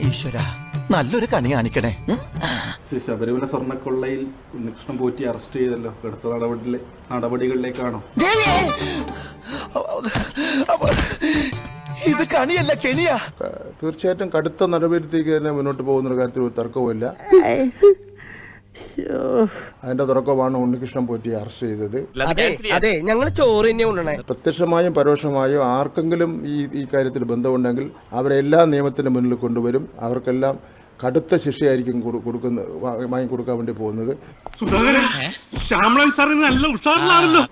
ഈശ്വര നല്ലൊരു കണി കാണിക്കണേ. ശബരിമല സ്വർണ്ണക്കൊള്ളയിൽ ഉണ്ണികൃഷ്ണൻ പോറ്റി അറസ്റ്റ് ചെയ്തല്ലോ. അടുത്ത നടപടികളിലേക്കാണോ? ഇത് കണിയല്ല കെണിയാ. തീർച്ചയായിട്ടും കടുത്ത നടപടിയിലേക്ക് തന്നെ മുന്നോട്ട് പോകുന്ന കാര്യത്തിൽ ഒരു തർക്കവുമില്ല. അതിന്റെ തുടക്കമാണ് ഉണ്ണികൃഷ്ണൻ പോറ്റി അറസ്റ്റ് ചെയ്തത്. പ്രത്യക്ഷമായും പരോക്ഷമായും ആർക്കെങ്കിലും ഈ കാര്യത്തിൽ ബന്ധമുണ്ടെങ്കിൽ അവരെല്ലാം നിയമത്തിന് മുന്നിൽ കൊണ്ടുവരും. അവർക്കെല്ലാം കടുത്ത ശിക്ഷയായിരിക്കും കൊടുക്കാൻ വേണ്ടി പോകുന്നത്.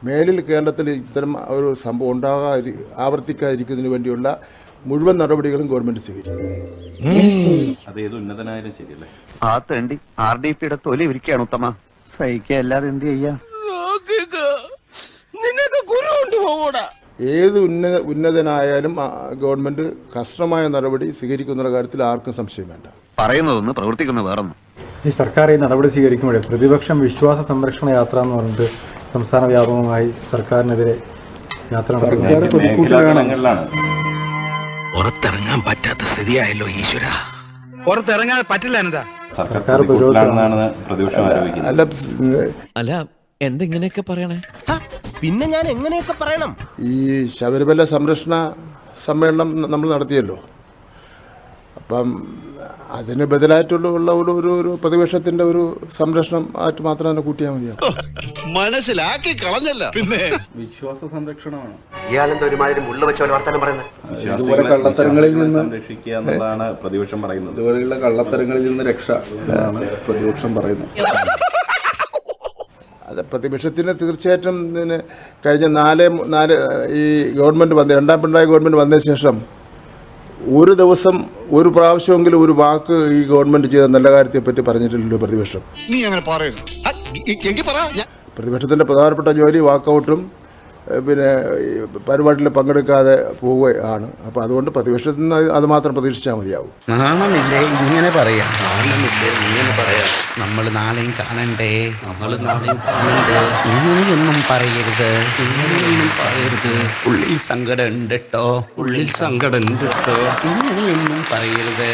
മേലിൽ കേരളത്തിൽ ഇത്തരം ഒരു സംഭവം ആവർത്തിക്കാതിരിക്കുന്നതിന് വേണ്ടിയുള്ള മുഴുവൻ നടപടികളും ഗവൺമെന്റ് സ്വീകരിക്കും. ആ തേണ്ടി RDPയുടെ തൊലി ഇരിക്കുകയാണ് ഉത്തമ. സഹിക്കല്ലാതെ എന്ത് ചെയ്യാ? ഏത് ഉന്നതനായാലും ഗവൺമെന്റ് കർശനമായ നടപടി സ്വീകരിക്കുന്ന കാര്യത്തിൽ ആർക്കും സംശയം വേണ്ട. പറയുന്നതൊന്ന് പ്രവർത്തിക്കുന്ന വേറൊന്നും. ഈ സർക്കാർ ഈ നടപടി സ്വീകരിക്കുമ്പോഴേ പ്രതിപക്ഷം വിശ്വാസ സംരക്ഷണ യാത്ര എന്ന് പറഞ്ഞിട്ട് സംസ്ഥാന വ്യാപകമായി സർക്കാരിനെതിരെ യാത്ര നടത്തുകയാണ്. പുറത്തിറങ്ങാൻ പറ്റാത്ത സ്ഥിതിയായല്ലോ ഈശ്വര. പുറത്തിറങ്ങാൻ പറ്റില്ല എന്താ? സർക്കാർ അല്ല എന്തെങ്ങനെയൊക്കെ പറയണേ? പിന്നെ ഞാൻ എങ്ങനെയൊക്കെ പറയണം? ഈ ശബരിമല സംരക്ഷണ സമ്മേളനം നമ്മൾ നടത്തിയല്ലോ. അപ്പം അതിന് ബദലായിട്ടുള്ള ഒരു പ്രതിപക്ഷത്തിന്റെ ഒരു സംരക്ഷണം ആയിട്ട് മാത്രം തന്നെ കൂട്ടിയാൽ മതിയാവും. മനസ്സിലാക്കി കളഞ്ഞല്ല. പിന്നെ വിശ്വാസ സംരക്ഷണമാണ്. ഇയാളെന്താ ഒരുമാതിരി മുള്ള വെച്ച വർത്താനം പറയുന്നത്? ഇതുപോലെ കള്ളത്തരങ്ങളിൽ നിന്ന് സംരക്ഷിക്കുക എന്നുള്ളതാണ് പ്രതിപക്ഷം പറയുന്നത്. ഇതുപോലെയുള്ള കള്ളത്തരങ്ങളിൽ നിന്ന് രക്ഷ എന്നാണ് പ്രതിപക്ഷം പറയുന്നത്. അത് പ്രതിപക്ഷത്തിന് തീർച്ചയായിട്ടും കഴിഞ്ഞ ഈ ഗവൺമെന്റ് രണ്ടാം പിണറായി ഗവൺമെന്റ് വന്നതിന് ശേഷം ഒരു ദിവസം ഒരു പ്രാവശ്യമെങ്കിലും ഒരു വാക്ക് ഈ ഗവൺമെന്റ് ചെയ്ത നല്ല കാര്യത്തെ പറ്റി പറഞ്ഞിട്ടില്ലല്ലോ പ്രതിപക്ഷം. നീ അങ്ങനെ പറയരുത്. പ്രതിപക്ഷത്തിന്റെ പ്രധാനപ്പെട്ട ജോലി വാക്കൗട്ടും പിന്നെ പരിപാടിയിൽ പങ്കെടുക്കാതെ പോവുകയാണ്. അപ്പോൾ അതുകൊണ്ട് പ്രതിപക്ഷത്തിൽ നിന്ന് അത് മാത്രം പ്രതീക്ഷിച്ചാൽ മതിയാവും. നാണമില്ലേ ഇങ്ങനെ പറയാം? നാണമില്ലേ ഇങ്ങനെ പറയാം? നമ്മൾ നാളെയും കാണണ്ടേ? ഇങ്ങനെയൊന്നും പറയരുത്. ഉള്ളിൽ സങ്കടം ഉണ്ട് കേട്ടോ. ഇങ്ങനെയൊന്നും പറയരുത്.